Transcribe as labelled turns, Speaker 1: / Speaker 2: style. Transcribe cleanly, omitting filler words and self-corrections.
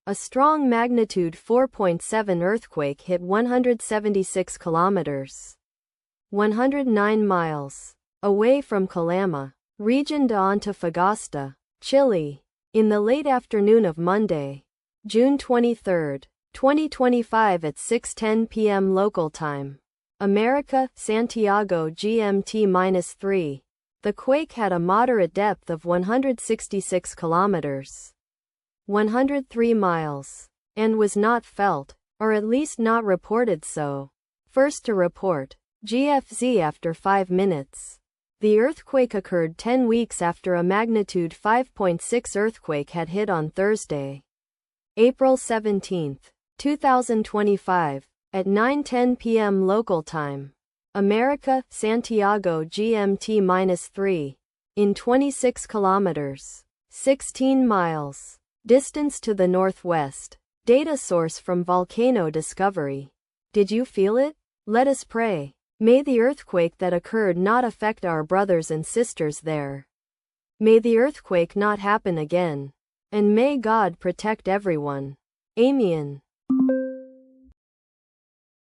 Speaker 1: A strong magnitude 4.7 earthquake hit 176 kilometers, 109 miles, away from Calama, region de Antofagasta, Chile, in the late afternoon of Monday, June 23, 2025 at 6:10 p.m. local time. America, Santiago GMT-3. The quake had a moderate depth of 166 kilometers, 103 miles, and was not felt, or at least not reported so. First to report, GFZ after 5 minutes. The earthquake occurred 10 weeks after a magnitude 5.6 earthquake had hit on Thursday, April 17, 2025, at 9:10 p.m. local time. America, Santiago GMT-3, in 26 kilometers, 16 miles, distance to the northwest. Data source from Volcano Discovery. Did you feel it? Let us pray. May the earthquake that occurred not affect our brothers and sisters there. May the earthquake not happen again. And may God protect everyone. Amen.